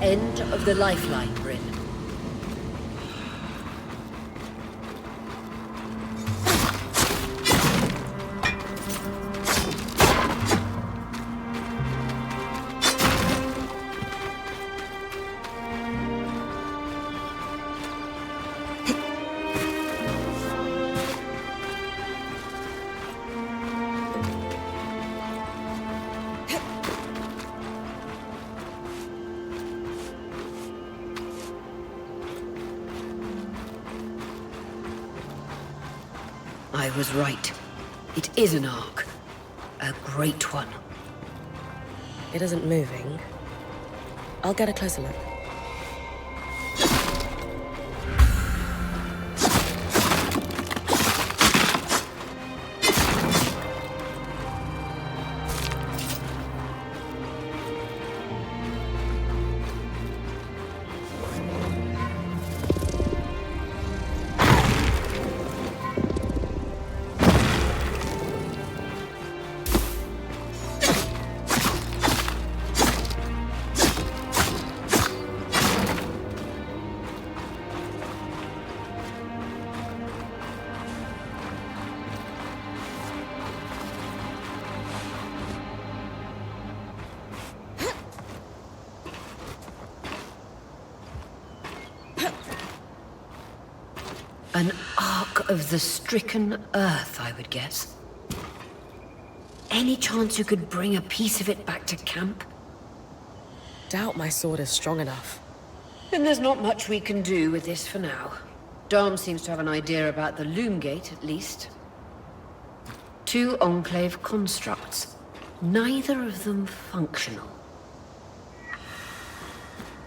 End of the lifeline, Bryn. I was right. It is an ark. A great one. It isn't moving. I'll get a closer look. An ark of the stricken earth, I would guess. Any chance you could bring a piece of it back to camp? Doubt my sword is strong enough. Then there's not much we can do with this for now. Dom seems to have an idea about the loom gate, at least. 2 Enclave constructs. Neither of them functional.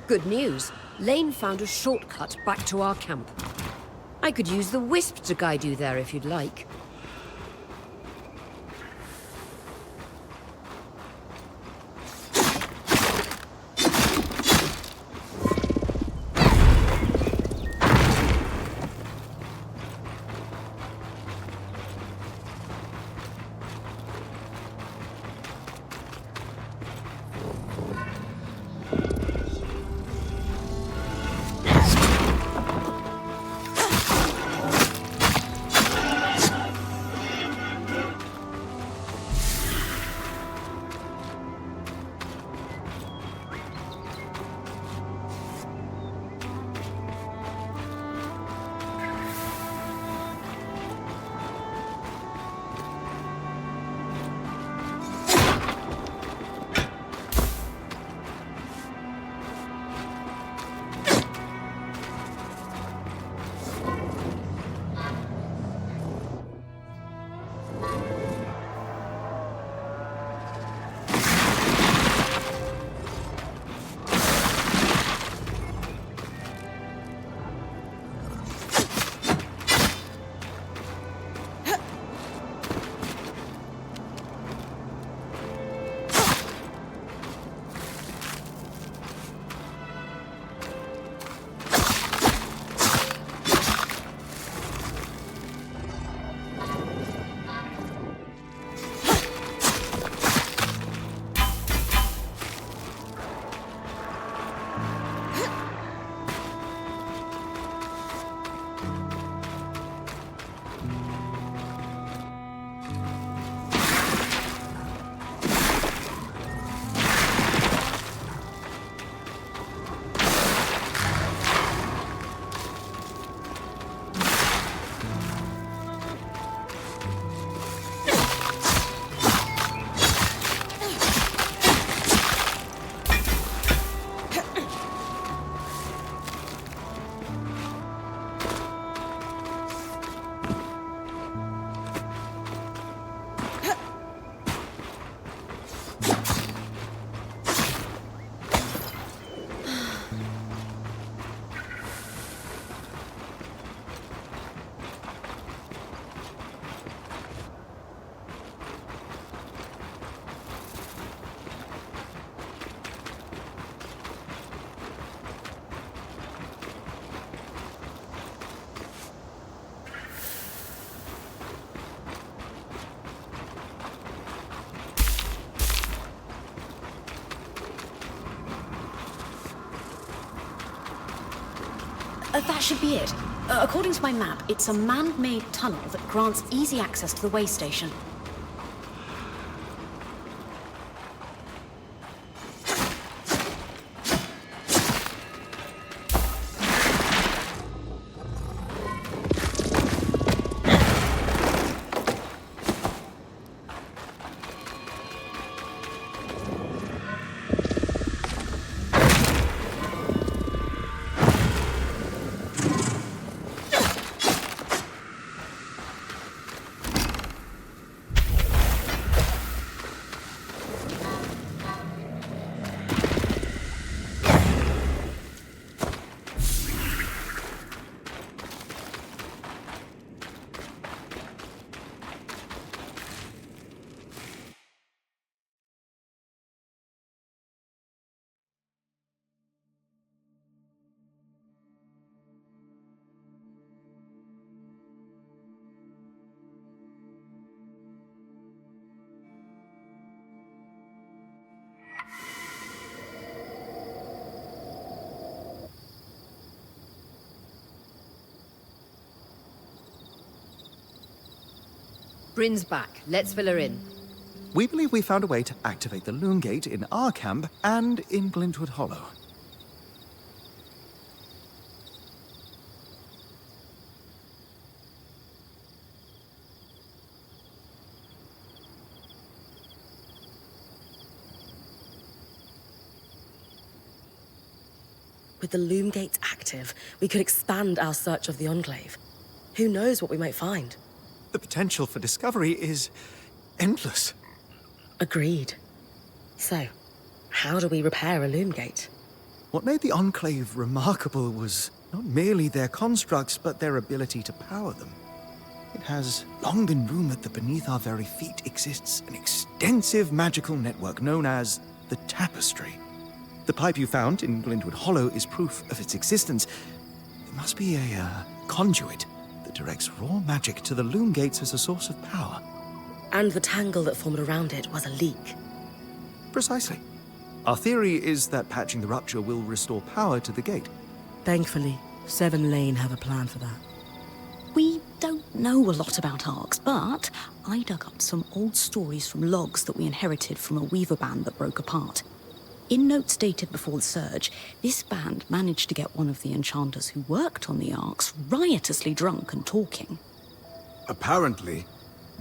Good news. Lane found a shortcut back to our camp. I could use the wisp to guide you there if you'd like. That should be it. According to my map, it's a man-made tunnel that grants easy access to the way station. Bryn's back. Let's fill her in. We believe we found a way to activate the loom gate in our camp and in Glintwood Hollow. With the loom gates active, we could expand our search of the Enclave. Who knows what we might find? The potential for discovery is endless. Agreed. So, how do we repair a loom gate? What made the Enclave remarkable was not merely their constructs, but their ability to power them. It has long been rumored that beneath our very feet exists an extensive magical network known as the Tapestry. The pipe you found in Glintwood Hollow is proof of its existence. It must be a conduit that directs raw magic to the loom gates as a source of power. And the tangle that formed around it was a leak. Precisely. Our theory is that patching the rupture will restore power to the gate. Thankfully, Seven Lane have a plan for that. We don't know a lot about arcs, but I dug up some old stories from logs that we inherited from a weaver band that broke apart. In notes dated before the Surge, this band managed to get one of the enchanters who worked on the arcs riotously drunk and talking. Apparently,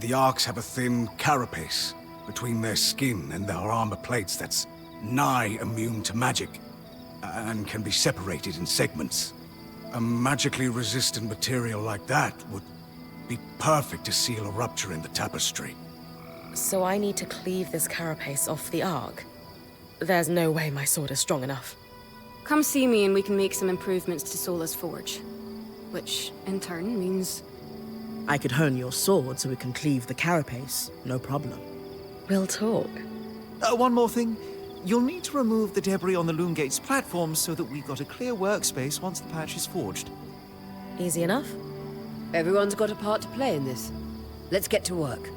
the arcs have a thin carapace between their skin and their armor plates that's nigh immune to magic, and can be separated in segments. A magically resistant material like that would be perfect to seal a rupture in the tapestry. So I need to cleave this carapace off the arc? There's no way my sword is strong enough. Come see me and we can make some improvements to Sola's forge. Which, in turn, means... I could hone your sword so we can cleave the carapace, no problem. We'll talk. One more thing. You'll need to remove the debris on the loom gate's platform so that we've got a clear workspace once the patch is forged. Easy enough? Everyone's got a part to play in this. Let's get to work.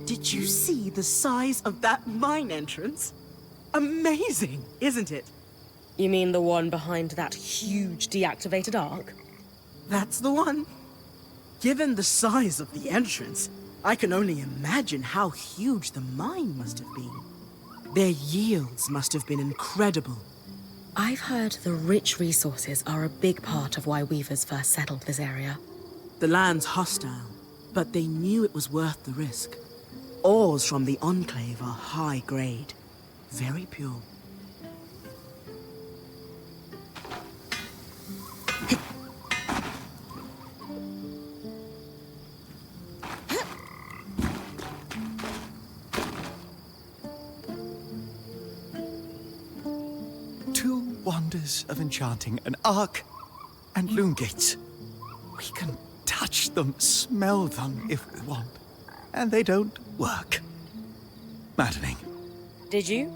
Did you see the size of that mine entrance? Amazing, isn't it? You mean the one behind that huge deactivated arc? That's the one. Given the size of the entrance, I can only imagine how huge the mine must have been. Their yields must have been incredible. I've heard the rich resources are a big part of why weavers first settled this area. The land's hostile, but they knew it was worth the risk. Ores from the Enclave are high grade, very pure. Two wonders of enchanting, an arc and loom gates. We can touch them, smell them if we want. And they don't work. Maddening. Did you?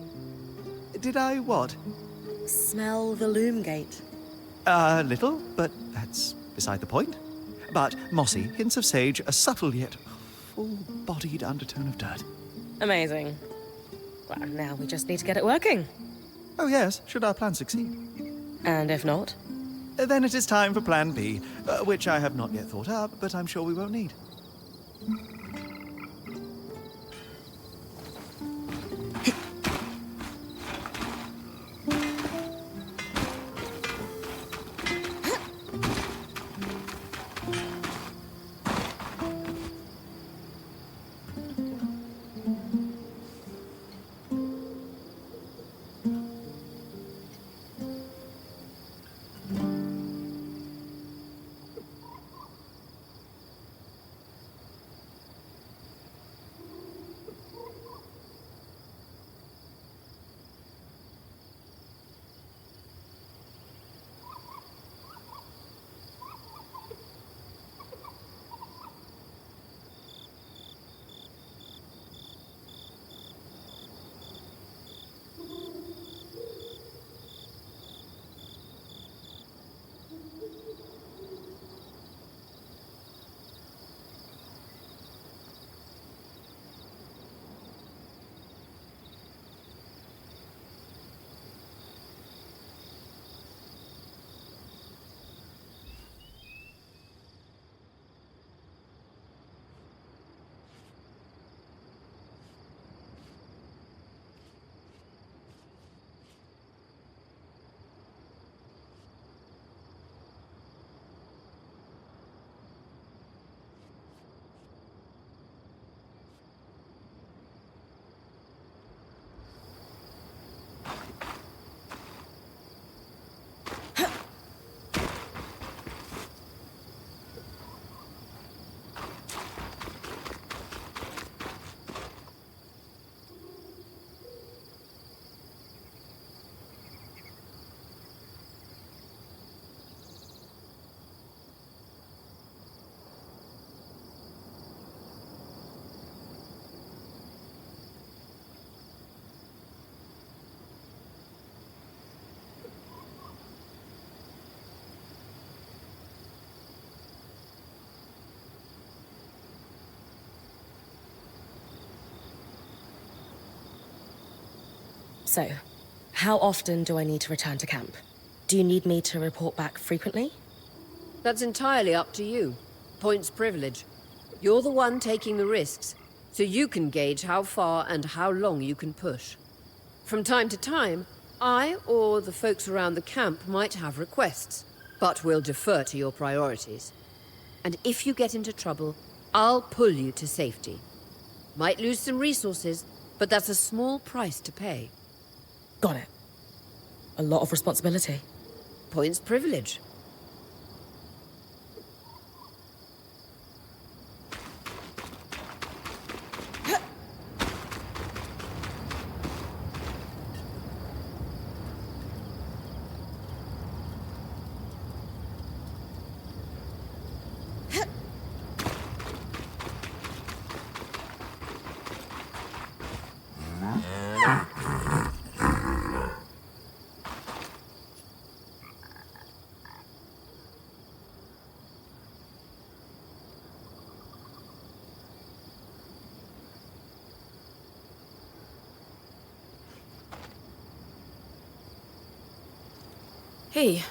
Did I what? Smell the loom gate. A little, but that's beside the point. But mossy, hints of sage, a subtle yet full-bodied undertone of dirt. Amazing. Well, now we just need to get it working. Oh yes, should our plan succeed. And if not? Then it is time for Plan B, which I have not yet thought up, but I'm sure we won't need. So, how often do I need to return to camp? Do you need me to report back frequently? That's entirely up to you. Points privilege. You're the one taking the risks, so you can gauge how far and how long you can push. From time to time, I or the folks around the camp might have requests, but we'll defer to your priorities. And if you get into trouble, I'll pull you to safety. Might lose some resources, but that's a small price to pay. Got it. A lot of responsibility. Points privilege. Hey,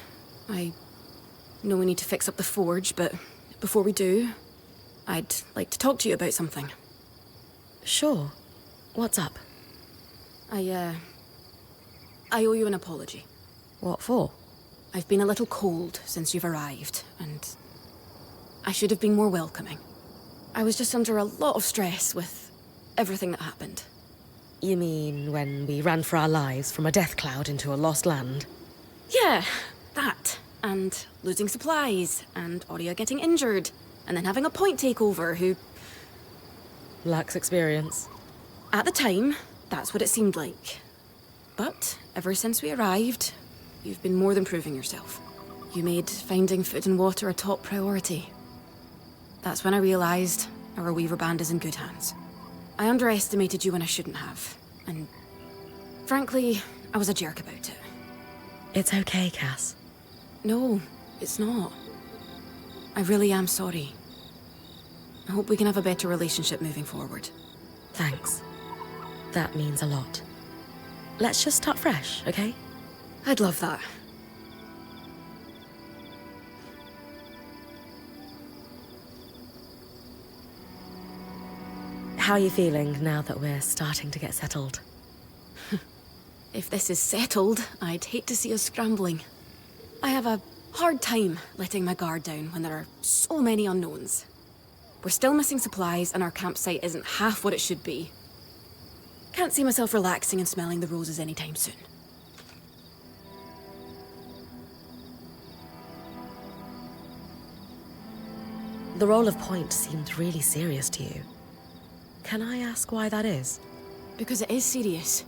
I know we need to fix up the forge, but before we do, I'd like to talk to you about something. Sure. What's up? I owe you an apology. What for? I've been a little cold since you've arrived, and I should have been more welcoming. I was just under a lot of stress with everything that happened. You mean when we ran for our lives from a death cloud into a lost land? Yeah, that. And losing supplies, and Aurea getting injured, and then having a point takeover who... Lacks experience. At the time, that's what it seemed like. But ever since we arrived, you've been more than proving yourself. You made finding food and water a top priority. That's when I realized our Weaver band is in good hands. I underestimated you when I shouldn't have, and frankly, I was a jerk about it. It's okay, Cass. No, it's not. I really am sorry. I hope we can have a better relationship moving forward. Thanks. That means a lot. Let's just start fresh, okay? I'd love that. How are you feeling now that we're starting to get settled? If this is settled, I'd hate to see us scrambling. I have a hard time letting my guard down when there are so many unknowns. We're still missing supplies and our campsite isn't half what it should be. Can't see myself relaxing and smelling the roses anytime soon. The role of point seemed really serious to you. Can I ask why that is? Because it is serious.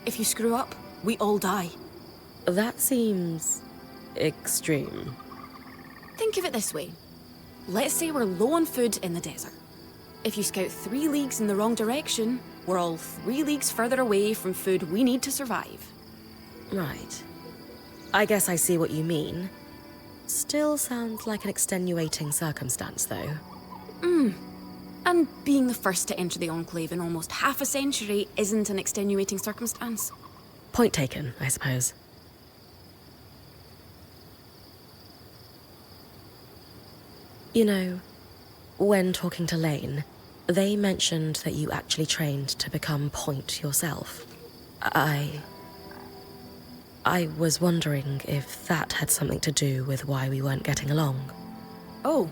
If you screw up, we all die. That seems... extreme. Think of it this way. Let's say we're low on food in the desert. If you scout 3 leagues in the wrong direction, we're all 3 leagues further away from food we need to survive. Right. I guess I see what you mean. Still sounds like an extenuating circumstance, though. And being the first to enter the Enclave in almost half a century isn't an extenuating circumstance. Point taken, I suppose. You know, when talking to Lane, they mentioned that you actually trained to become point yourself. I was wondering if that had something to do with why we weren't getting along. Oh,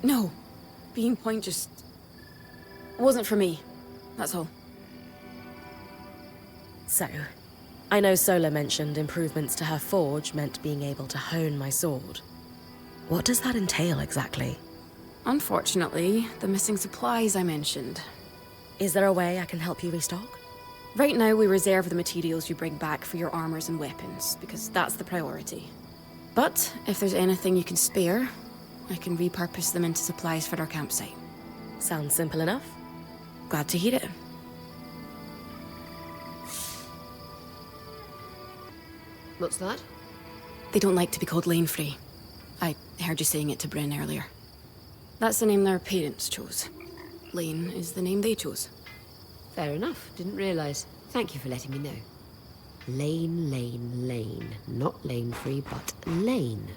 no. Being point just... wasn't for me. That's all. So, I know Sola mentioned improvements to her forge meant being able to hone my sword. What does that entail exactly? Unfortunately, the missing supplies I mentioned. Is there a way I can help you restock? Right now, we reserve the materials you bring back for your armors and weapons, because that's the priority. But if there's anything you can spare, I can repurpose them into supplies for our campsite. Sounds simple enough. Glad to hear it. What's that? They don't like to be called Lane Free. I heard you saying it to Bryn earlier. That's the name their parents chose. Lane is the name they chose. Fair enough. Didn't realize. Thank you for letting me know. Lane, lane, lane. Not lane free, but lane.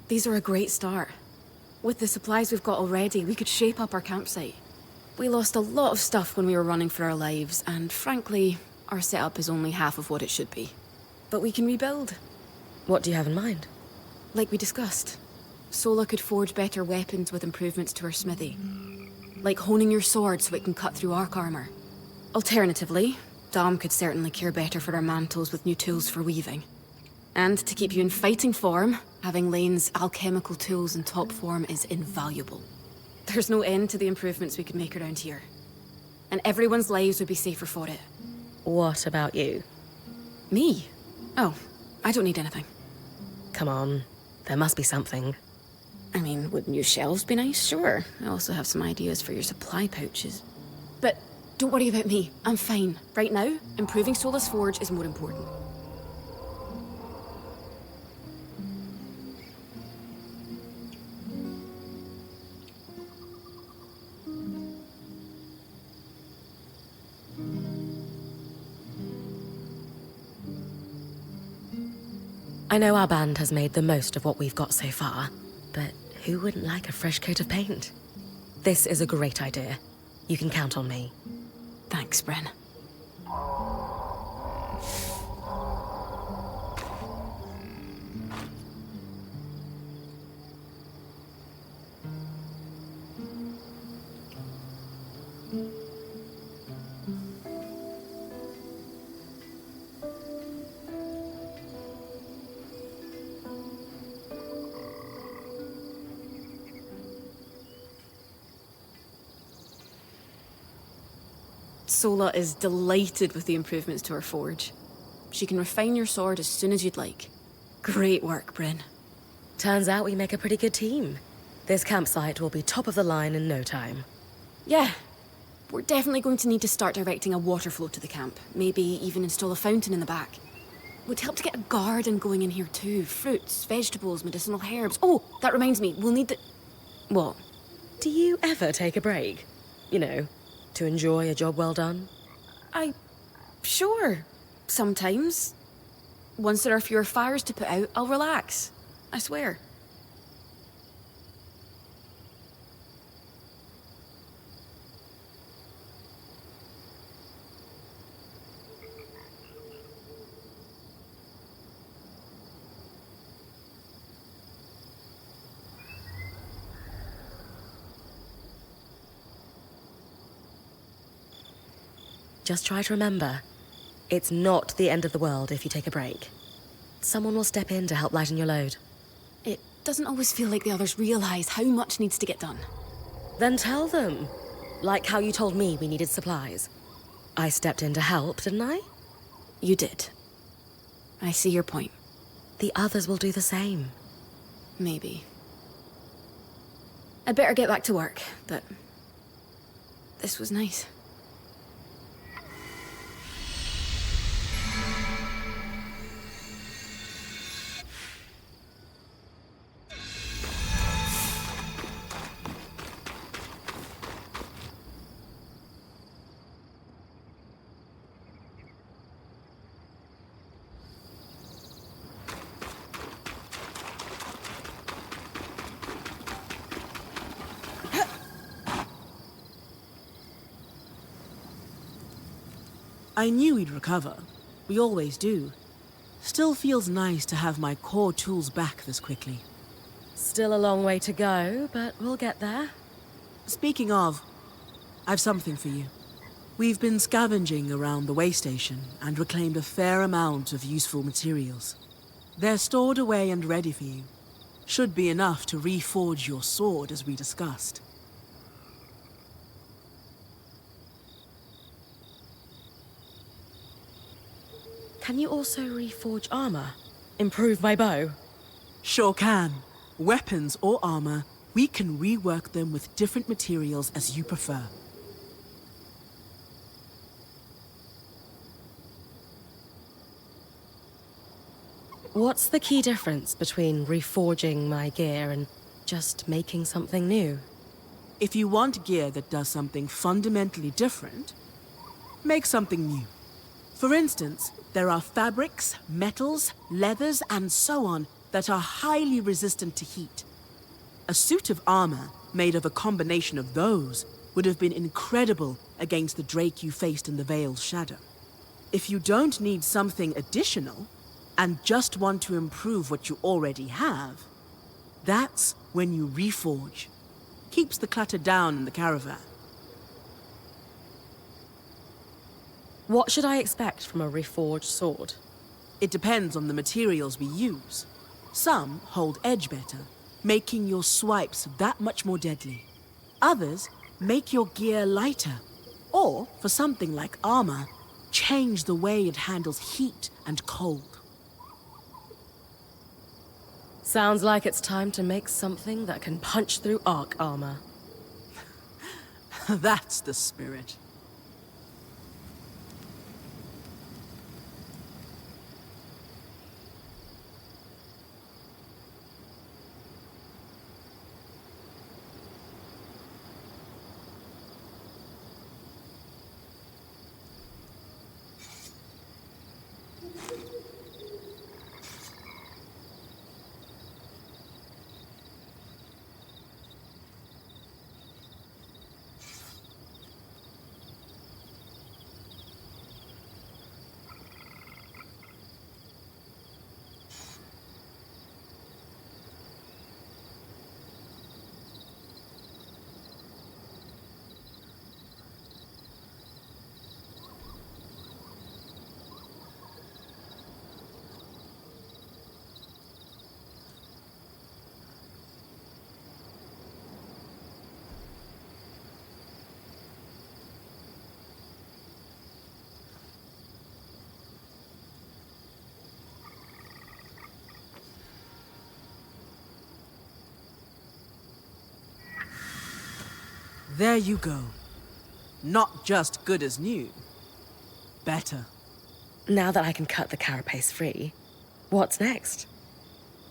These are a great start. With the supplies we've got already, we could shape up our campsite. We lost a lot of stuff when we were running for our lives, and frankly, our setup is only half of what it should be. But we can rebuild. What do you have in mind? Like we discussed, Sola could forge better weapons with improvements to her smithy. Like honing your sword so it can cut through arc armor. Alternatively, Dom could certainly care better for our mantles with new tools for weaving. And to keep you in fighting form, having Lane's alchemical tools in top form is invaluable. There's no end to the improvements we could make around here. And everyone's lives would be safer for it. What about you? Me? Oh, I don't need anything. Come on, there must be something. I mean, would new shelves be nice? Sure. I also have some ideas for your supply pouches. But don't worry about me. I'm fine. Right now, improving Sola's forge is more important. I know our band has made the most of what we've got so far, but who wouldn't like a fresh coat of paint? This is a great idea. You can count on me. Thanks, Bren. Sola is delighted with the improvements to her forge. She can refine your sword as soon as you'd like. Great work, Bryn. Turns out we make a pretty good team. This campsite will be top of the line in no time. Yeah. We're definitely going to need to start directing a water flow to the camp. Maybe even install a fountain in the back. Would help to get a garden going in here too. Fruits, vegetables, medicinal herbs. Oh, that reminds me, we'll need the... What? Do you ever take a break? You know, to enjoy a job well done? Sure. Sometimes. Once there are fewer fires to put out, I'll relax. I swear. Just try to remember, it's not the end of the world if you take a break. Someone will step in to help lighten your load. It doesn't always feel like the others realize how much needs to get done. Then tell them. Like how you told me we needed supplies. I stepped in to help, didn't I? You did. I see your point. The others will do the same. Maybe. I'd better get back to work, but... this was nice. I knew we'd recover. We always do. Still feels nice to have my core tools back this quickly. Still a long way to go, but we'll get there. Speaking of, I've something for you. We've been scavenging around the way station and reclaimed a fair amount of useful materials. They're stored away and ready for you. Should be enough to reforge your sword as we discussed. can you also reforge armor? Improve my bow? Sure can. Weapons or armor, we can rework them with different materials as you prefer. What's the key difference between reforging my gear and just making something new? If you want gear that does something fundamentally different, make something new. For instance, there are fabrics, metals, leathers, and so on that are highly resistant to heat. A suit of armor made of a combination of those would have been incredible against the Drake you faced in the Veil's shadow. If you don't need something additional, and just want to improve what you already have, that's when you reforge. Keeps the clutter down in the caravan. What should I expect from a reforged sword? It depends on the materials we use. Some hold edge better, making your swipes that much more deadly. Others make your gear lighter, or, for something like armor, change the way it handles heat and cold. Sounds like it's time to make something that can punch through arc armor. That's the spirit. There you go. Not just good as new. Better. Now that I can cut the carapace free, what's next?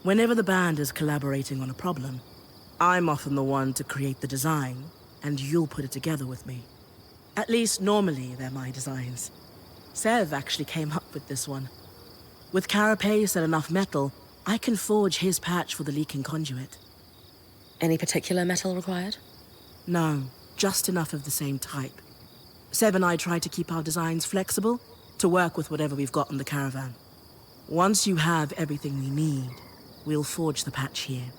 Whenever the band is collaborating on a problem, I'm often the one to create the design, and you'll put it together with me. At least normally they're my designs. Sev actually came up with this one. With carapace and enough metal, I can forge his patch for the leaking conduit. Any particular metal required? No, just enough of the same type. Sev and I try to keep our designs flexible to work with whatever we've got in the caravan. Once you have everything we need, we'll forge the patch here.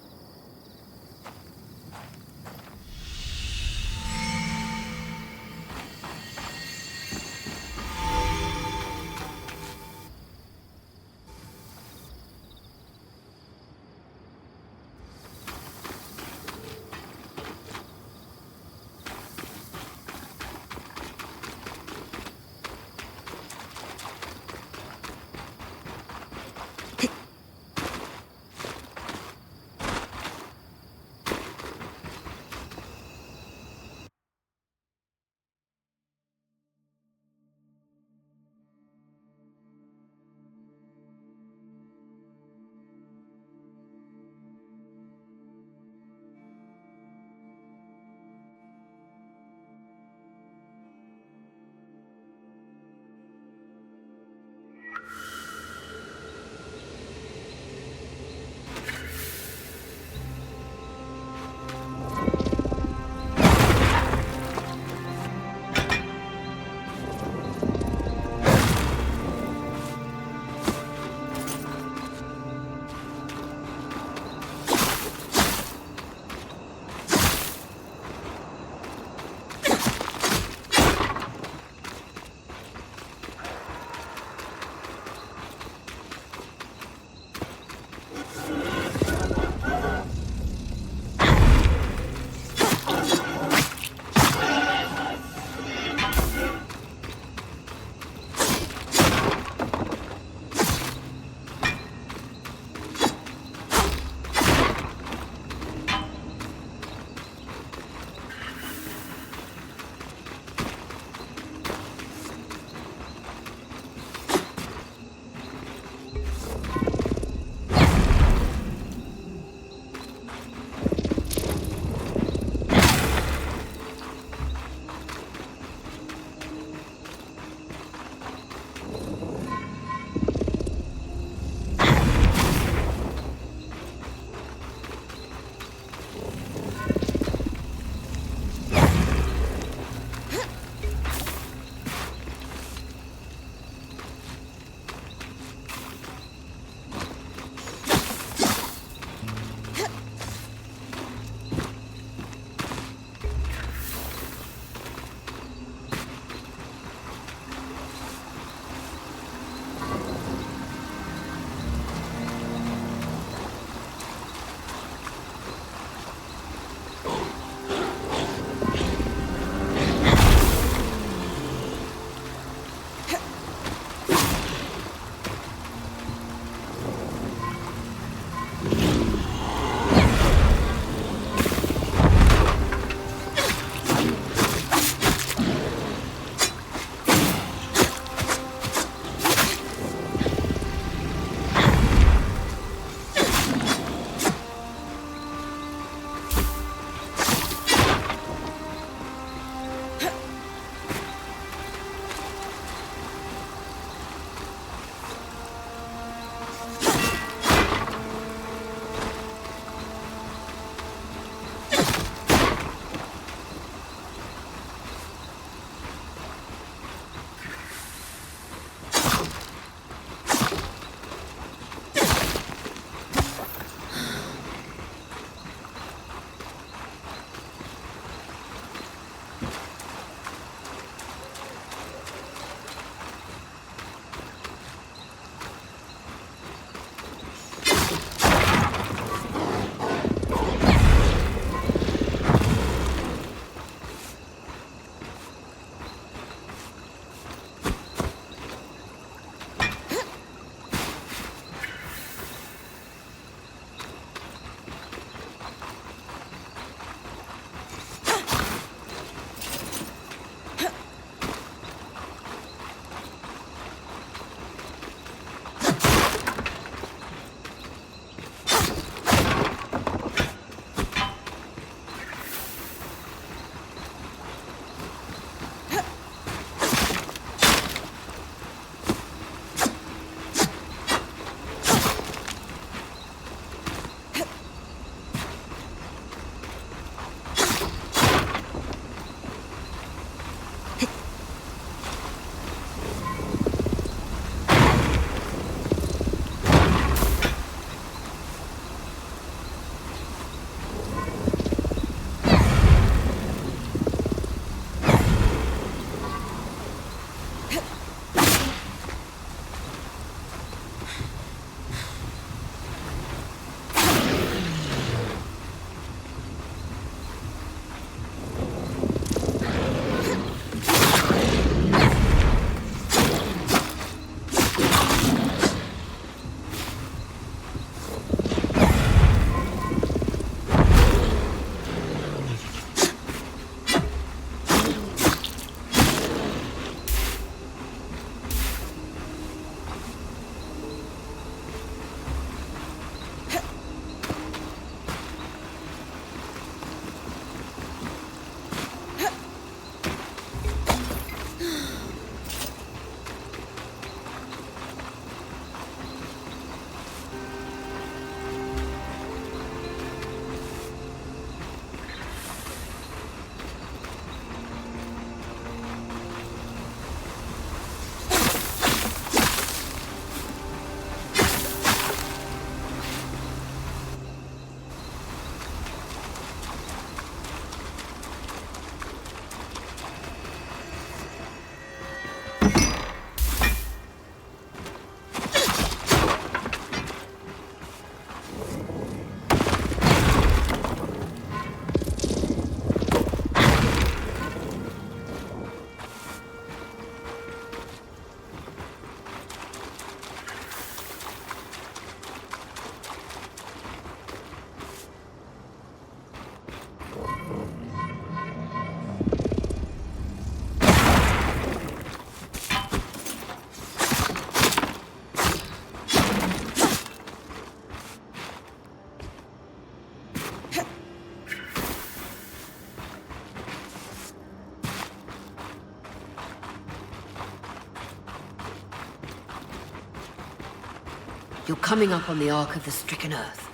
you're coming up on the Ark of the Stricken Earth.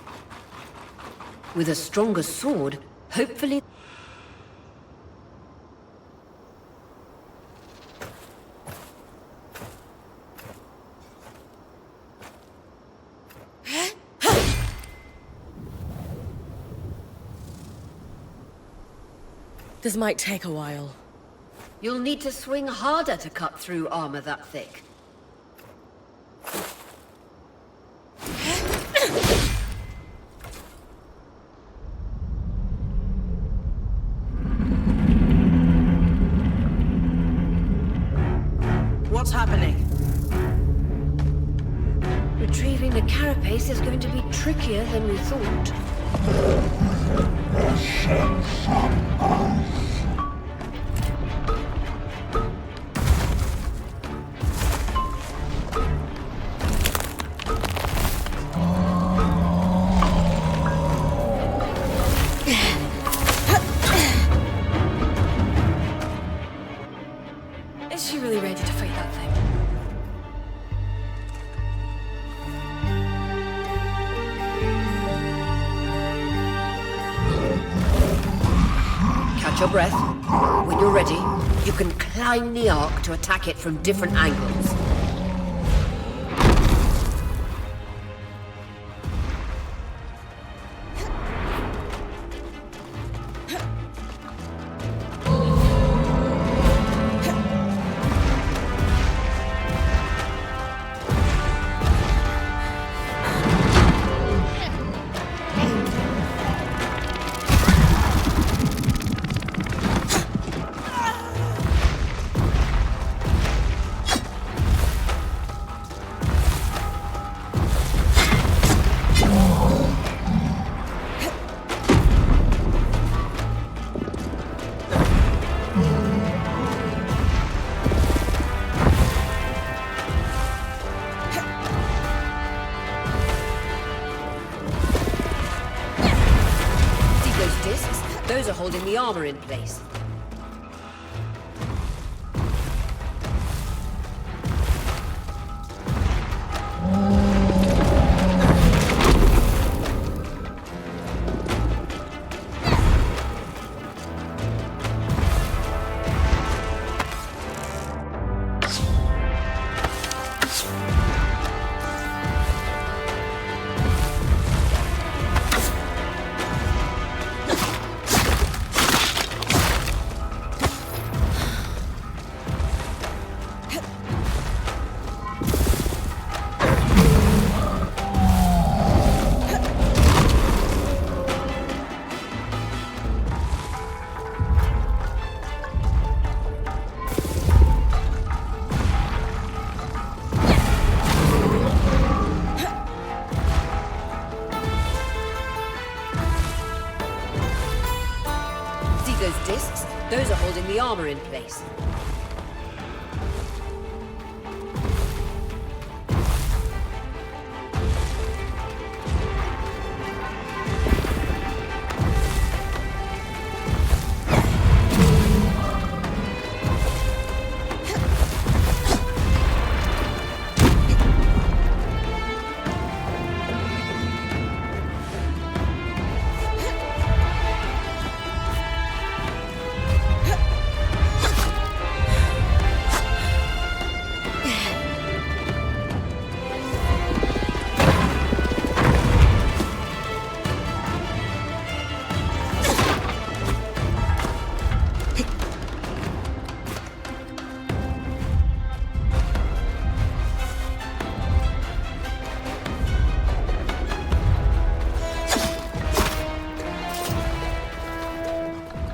With a stronger sword, hopefully... This might take a while. You'll need to swing harder to cut through armor that thick. What's happening? Retrieving the carapace is going to be trickier than we thought. Is she really ready to fight that thing? Catch your breath. When you're ready, you can climb the Ark to attack it from different angles. Those are holding the armor in place. Those discs, those are holding the armor in place.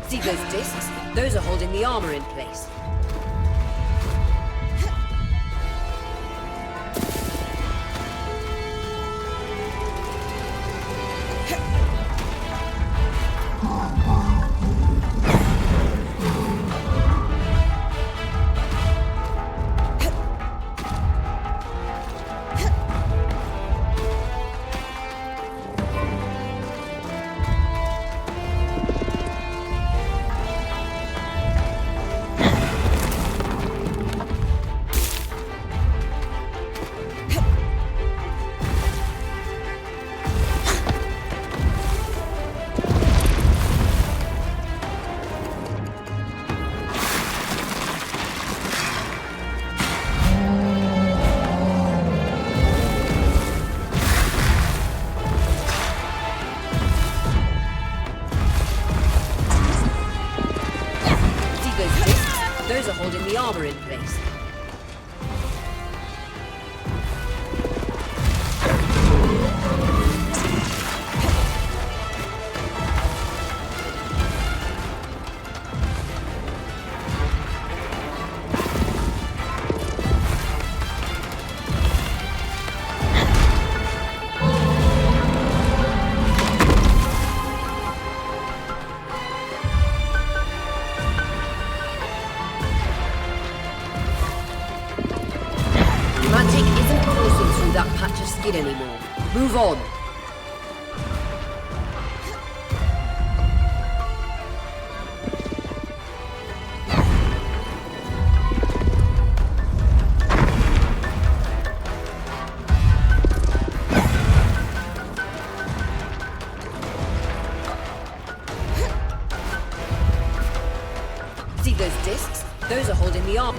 See those discs? Those are holding the armor in place. Those are holding the armor in place. Anymore. Move on. See those discs? Those are holding the arm.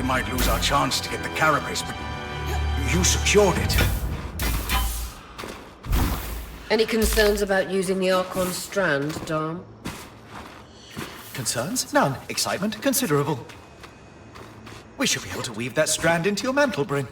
Might lose our chance to get the carapace, but you secured it. Any concerns about using the Archon strand, Dom? Concerns? None. Excitement? Considerable. We should be able to weave that strand into your mantle, Bryn.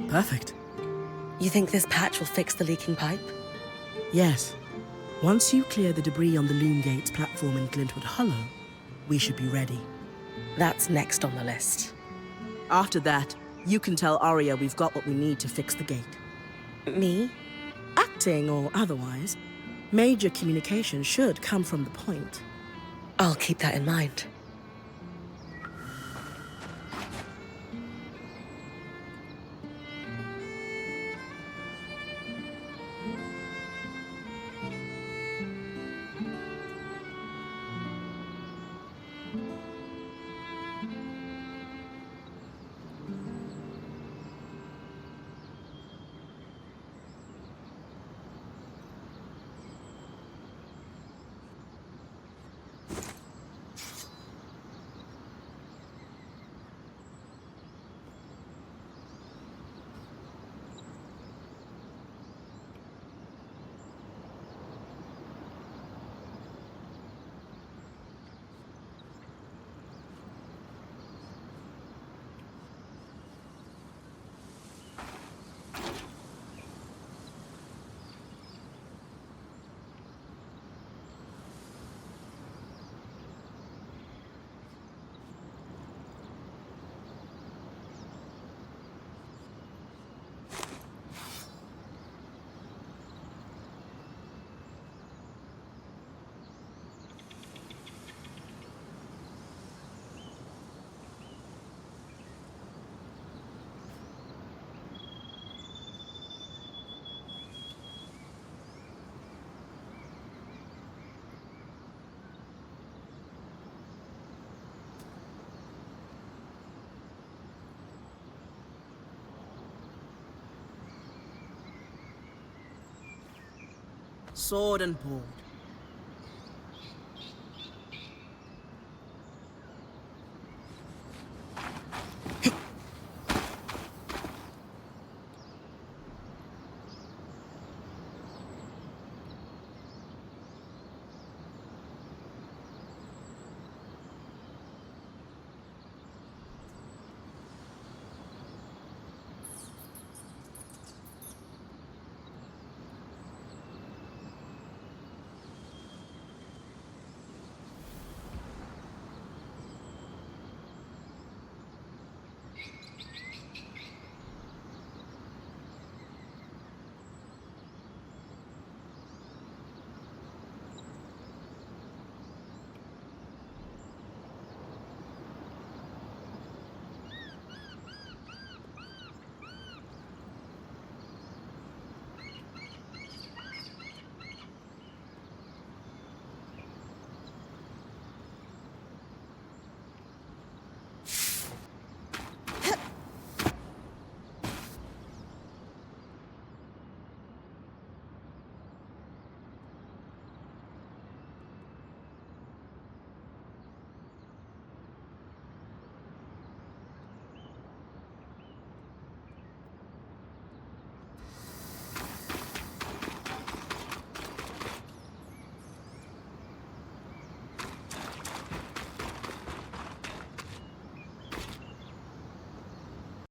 Perfect. You think this patch will fix the leaking pipe? Yes. Once you clear the debris on the Loom Gates platform in Glintwood Hollow, we should be ready. That's next on the list. After that, you can tell Arya we've got what we need to fix the gate. Me? Acting or otherwise, major communication should come from the point. I'll keep that in mind. Sword and ball.